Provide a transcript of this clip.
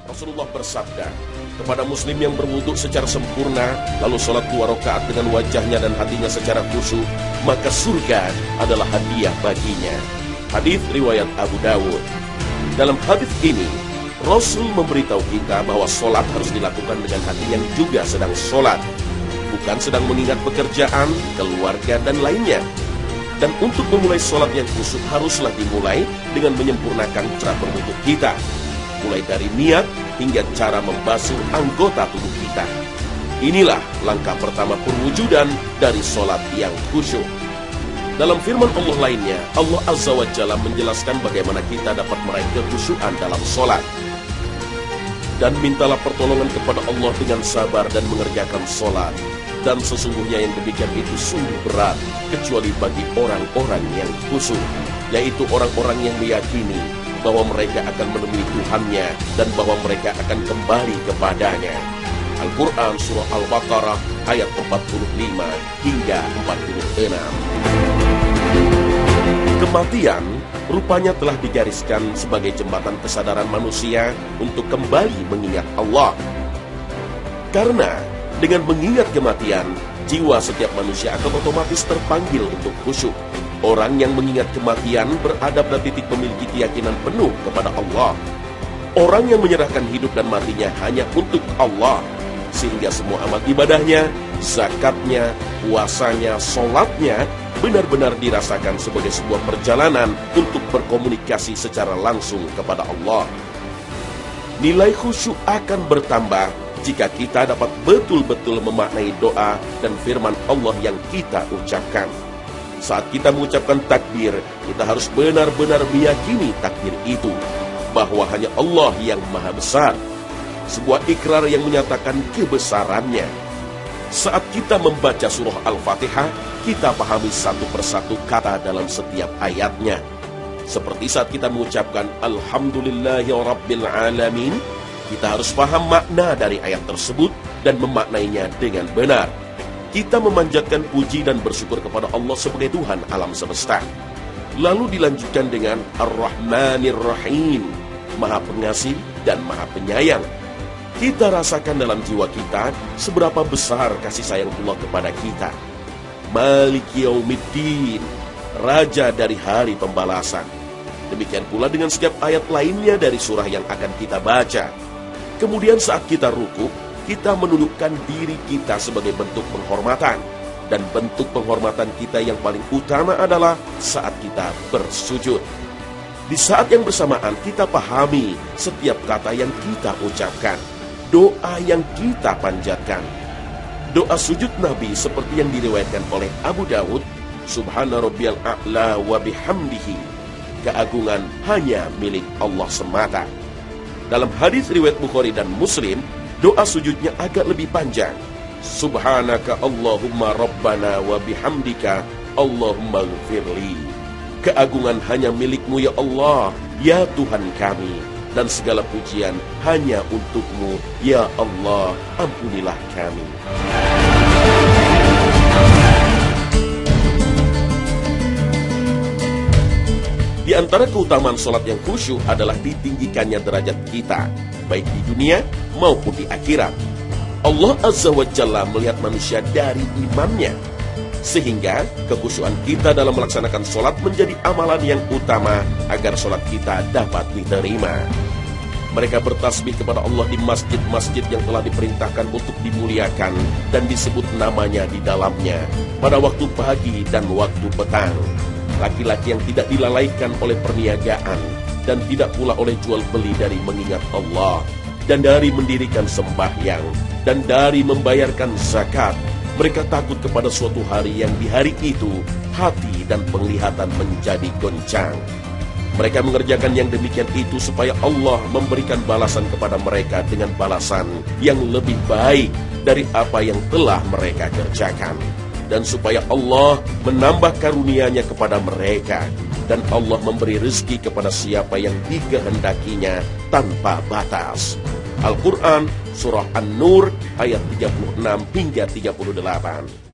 Rasulullah bersabda, kepada muslim yang berwudu secara sempurna, lalu sholat 2 rakaat dengan wajahnya dan hatinya secara khusyuk, maka surga adalah hadiah baginya. Hadis riwayat Abu Dawud. Dalam hadis ini, Rasul memberitahu kita bahwa sholat harus dilakukan dengan hati yang juga sedang sholat, bukan sedang mengingat pekerjaan, keluarga, dan lainnya. Dan untuk memulai sholat yang khusyuk haruslah dimulai dengan menyempurnakan cara berwudu kita, mulai dari niat hingga cara membasuh anggota tubuh kita. Inilah langkah pertama perwujudan dari sholat yang khusyuk. Dalam firman Allah lainnya, Allah Azza wa Jalla menjelaskan bagaimana kita dapat meraih kekhusyuan dalam sholat. Dan mintalah pertolongan kepada Allah dengan sabar dan mengerjakan sholat. Dan sesungguhnya yang demikian itu sungguh berat, kecuali bagi orang-orang yang khusyuk, yaitu orang-orang yang meyakini bahwa mereka akan menemui Tuhannya dan bahwa mereka akan kembali kepadanya. Al-Quran Surah Al-Baqarah ayat 45 hingga 46. Kematian rupanya telah digariskan sebagai jembatan kesadaran manusia untuk kembali mengingat Allah. Karena dengan mengingat kematian, jiwa setiap manusia akan otomatis terpanggil untuk khusyuk. Orang yang mengingat kematian berada pada titik memiliki keyakinan penuh kepada Allah. Orang yang menyerahkan hidup dan matinya hanya untuk Allah, sehingga semua amal ibadahnya, zakatnya, puasanya, sholatnya benar-benar dirasakan sebagai sebuah perjalanan untuk berkomunikasi secara langsung kepada Allah. Nilai khusyuk akan bertambah jika kita dapat betul-betul memaknai doa dan firman Allah yang kita ucapkan. Saat kita mengucapkan takbir, kita harus benar-benar meyakini takbir itu, bahwa hanya Allah yang maha besar. Sebuah ikrar yang menyatakan kebesarannya. Saat kita membaca surah Al-Fatihah, kita pahami satu persatu kata dalam setiap ayatnya. Seperti saat kita mengucapkan Alhamdulillahirrabbilalamin, kita harus paham makna dari ayat tersebut dan memaknainya dengan benar. Kita memanjatkan puji dan bersyukur kepada Allah sebagai Tuhan alam semesta. Lalu dilanjutkan dengan Ar-Rahmanir-Rahim, Maha Pengasih dan Maha Penyayang. Kita rasakan dalam jiwa kita seberapa besar kasih sayang Allah kepada kita. Maliki Yaumiddin, Raja dari hari pembalasan. Demikian pula dengan setiap ayat lainnya dari surah yang akan kita baca. Kemudian saat kita rukuk, kita menundukkan diri kita sebagai bentuk penghormatan. Dan bentuk penghormatan kita yang paling utama adalah saat kita bersujud. Di saat yang bersamaan kita pahami setiap kata yang kita ucapkan, doa yang kita panjatkan. Doa sujud Nabi seperti yang diriwayatkan oleh Abu Dawud, Subhana rabbiyal a'la wa bihamdihi, keagungan hanya milik Allah semata. Dalam hadis riwayat Bukhari dan Muslim, doa sujudnya agak lebih panjang. Subhanaka Allahumma Rabbana wa bihamdika Allahumma ghfirli. Keagungan hanya milik-Mu ya Allah, ya Tuhan kami, dan segala pujian hanya untuk-Mu ya Allah, ampunilah kami. Di antara keutamaan sholat yang khusyuk adalah ditinggikannya derajat kita, baik di dunia maupun di akhirat. Allah Azza wa Jalla melihat manusia dari imannya, sehingga kekhusyuan kita dalam melaksanakan sholat menjadi amalan yang utama agar sholat kita dapat diterima. Mereka bertasbih kepada Allah di masjid-masjid yang telah diperintahkan untuk dimuliakan dan disebut namanya di dalamnya pada waktu pagi dan waktu petang. Laki-laki yang tidak dilalaikan oleh perniagaan dan tidak pula oleh jual beli dari mengingat Allah, dan dari mendirikan sembahyang, dan dari membayarkan zakat. Mereka takut kepada suatu hari yang di hari itu hati dan penglihatan menjadi goncang. Mereka mengerjakan yang demikian itu supaya Allah memberikan balasan kepada mereka dengan balasan yang lebih baik dari apa yang telah mereka kerjakan. Dan supaya Allah menambah karunia-Nya kepada mereka, dan Allah memberi rezeki kepada siapa yang dikehendakinya tanpa batas. Al-Quran Surah An-Nur ayat 36 hingga 38.